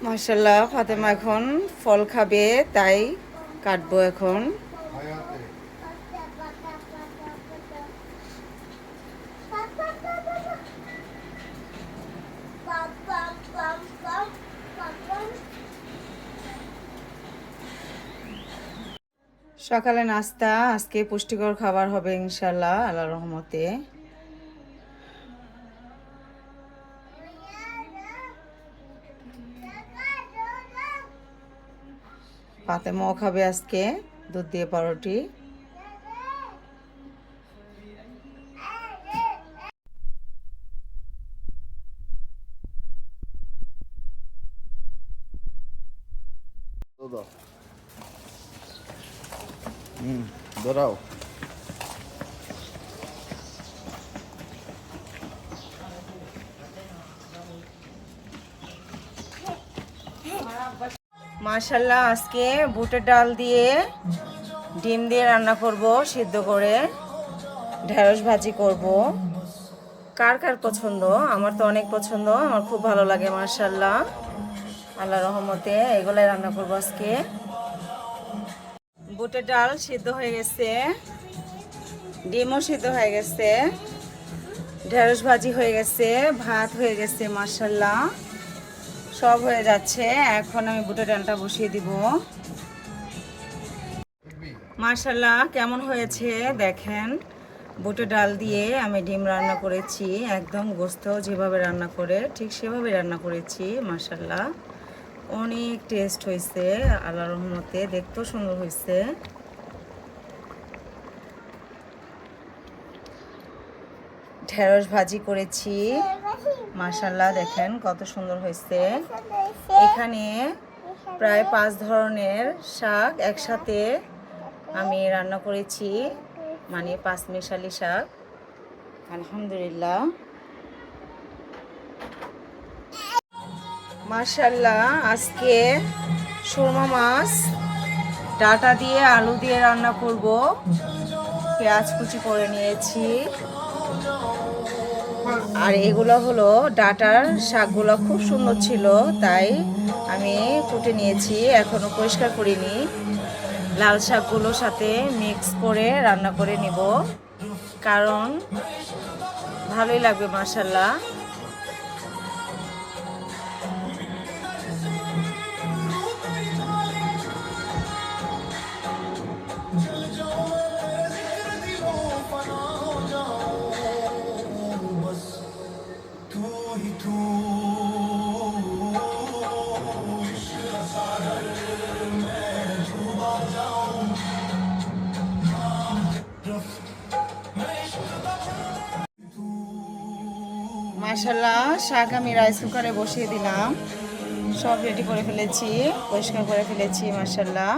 মাশাল্লাহ ফাতেমা এখন ফল খাবে, তাই কাটবো এখন। সকালে নাস্তা আজকে পুষ্টিকর খাবার হবে ইনশাল্লাহ, আল্লাহর রহমতে। ফাতেমাও খাবে আজকে দুধ দিয়ে পাউরুটি। Todo. Doral. মাশাল্লাহ আজকে বুটের ডাল দিয়ে ডিম দিয়ে রান্না করব, সিদ্ধ করে ঢেঁড়স ভাজি করব। কার কার পছন্দ? আমার তো অনেক পছন্দ, আমার খুব ভালো লাগে। মাশাল্লাহ আল্লাহ রহমতে এগুলাই রান্না করব আজকে। বুটের ডাল সিদ্ধ হয়ে গেছে, ডিমও সিদ্ধ হয়ে গেছে, ঢেঁড়স ভাজি হয়ে গেছে, ভাত হয়ে গেছে। মাশাল্লাহ সব হয়ে যাচ্ছে। এখন আমি বুটের ডালটা বসিয়ে দিব। মাশাল্লাহ কেমন হয়েছে দেখেন। বুটের ডাল দিয়ে আমি ডিম রান্না করেছি, একদম গোস্ত যেভাবে রান্না করে ঠিক সেভাবে রান্না করেছি। মাশাল্লাহ অনেক টেস্ট হয়েছে, আল্লাহর রহমতে দেখতেও সুন্দর হয়েছে। ঢেঁড়স ভাজি করেছি, মাশাল্লাহ দেখেন কত সুন্দর হয়েছে। এখানে প্রায় 5 ধরনের শাক একসাথে আমি রান্না করেছি, মানে 5 মিশালি শাক। আলহামদুলিল্লাহ মাশাল্লাহ আজকে সুরমা মাছ ডাঁটা দিয়ে আলু দিয়ে রান্না করব। পেঁয়াজ কুচি করে নিয়েছি, আর এগুলো হলো ডাঁটার শাকগুলো খুব সুন্দর ছিল, তাই আমি কুটে নিয়েছি, এখনো পরিষ্কার করিনি। লাল শাকগুলোর সাথে মিক্স করে রান্না করে নিব, কারণ ভালোই লাগবে। মাশাল্লাহ মাশাল্লাহ শাক আমি রাইস কুকারে বসিয়ে দিলাম, সব রেডি করে ফেলেছি, পরিষ্কার করে ফেলেছি। মাশাল্লাহ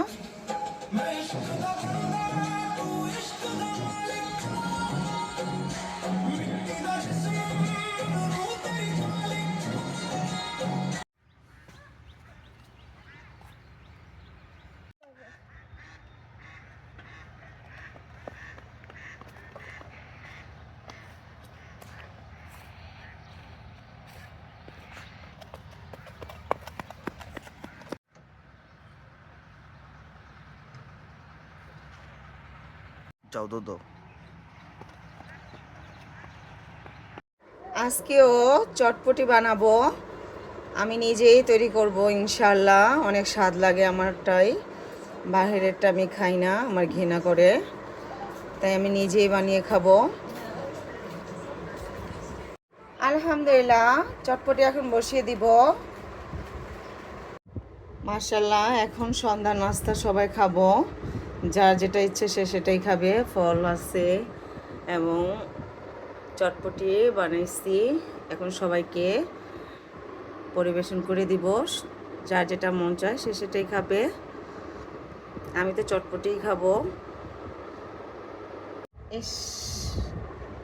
Chao, Dodo. আজকেও চটপটি বানাবো, আমি নিজেই তৈরি করব ইনশাল্লাহ। অনেক স্বাদ লাগে আমারটাই, বাইরেরটা আমি খাই না, আমার ঘৃণা করে, তাই আমি নিজেই বানিয়ে খাবো। আলহামদুলিল্লাহ চটপটি এখন বসিয়ে দিব। মাশাল্লাহ এখন সন্ধ্যা নাস্তা সবাই খাবো, যার যেটা ইচ্ছে সে সেটাই খাবে। ফল আছে এবং চটপটি বানাইছি, এখন সবাইকে পরিবেশন করে দিব। যার যেটা মন চায় সে সেটাই খাবে, আমি তো চটপটিই খাবো। ইস,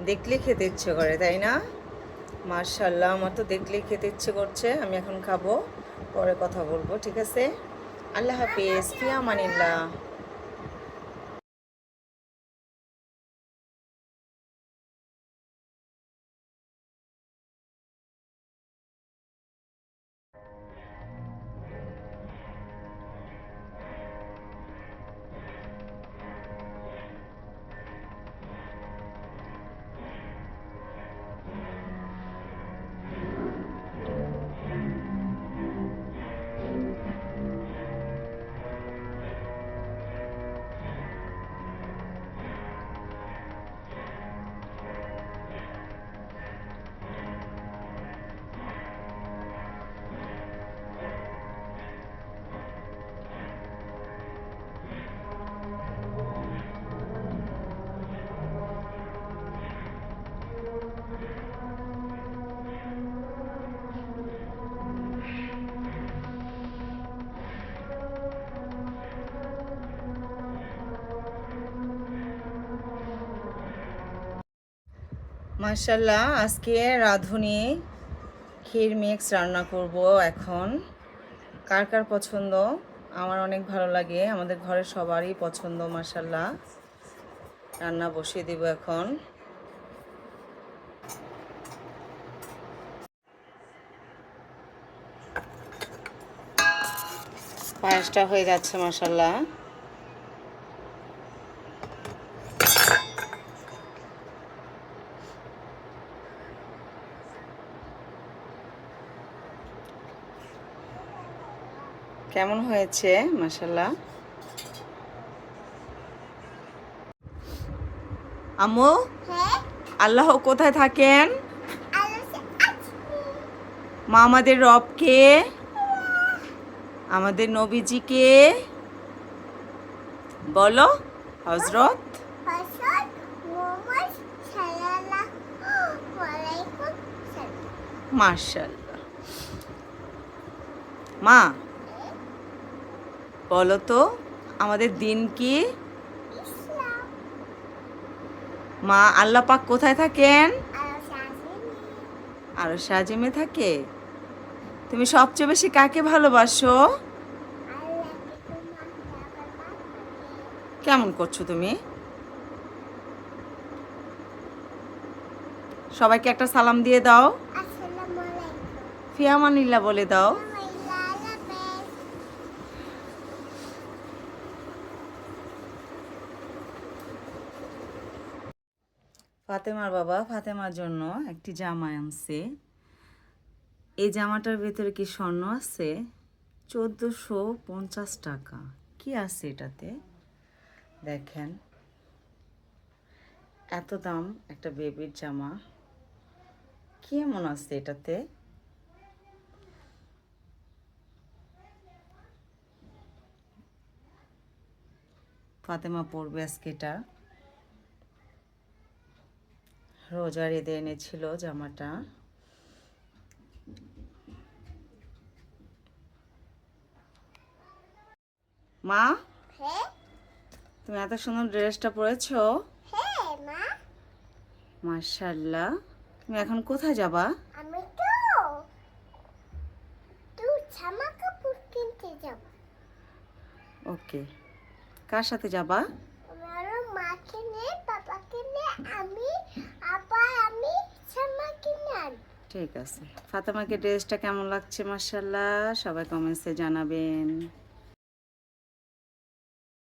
দেখলে খেতে ইচ্ছে করে তাই না? মাশাল্লাহ আমার তো দেখলেই খেতে ইচ্ছে করছে। আমি এখন খাবো, পরে কথা বলবো, ঠিক আছে? আল্লাহ হাফিজ, ফি আমানিল্লাহ। মাশাল্লাহ, আজকে রাঁধুনি ক্ষীর মিক্স রান্না করব এখন। কার কার পছন্দ? আমার অনেক ভালো লাগে, আমাদের ঘরের সবারই পছন্দ। মাশাল্লাহ, রান্না বসিয়ে দিব এখন। পায়েসটা হয়ে যাচ্ছে মাশাল্লাহ। কেমন হয়েছে মাশাল্লাহ? আম্মু, আল্লাহ কোথায় থাকেন? মা আমাদের রবকে, আমাদের নবীজিকে বলো হজরত। মাশাল্লাহ। মা বলো তো আমাদের দিন কি? মা, আল্লাহ পাক কোথায় থাকেন? আরশে আজিমে থাকে। তুমি সবচেয়ে বেশি কাকে ভালোবাসো? কেমন করছো তুমি? সবাইকে একটা সালাম দিয়ে দাও, ফিয়ামানিল্লাহ বলে দাও। ফাতেমার বাবা ফাতেমার জন্য একটি জামা আনছে। এই জামাটার ভেতরে কি স্বর্ণ আছে? 1450 টাকা। কি আছে এটাতে? দেখেন, এত দাম একটা বেবির জামা, কি এমন আছে এটাতে? ফাতেমা পরবে আজকে এটা। রোজার ঈদে এনেছিল জামাটা। মা, তুমি এত সুন্দর ড্রেসটা পরেছো। মাশাআল্লাহ। তুমি এখন কোথায় যাবা? আমি তো জামা কাপড় কিনতে যাব। ওকে, কার সাথে যাবা? আমার মাকে নিয়ে, বাবাকে নিয়ে, আমি জামা কিনে আনবো। ঠিক আছে। ফাতেমাকে ড্রেসটা কেমন লাগছে? মাশাআল্লাহ, সবাই কমেন্টসে জানাবেন।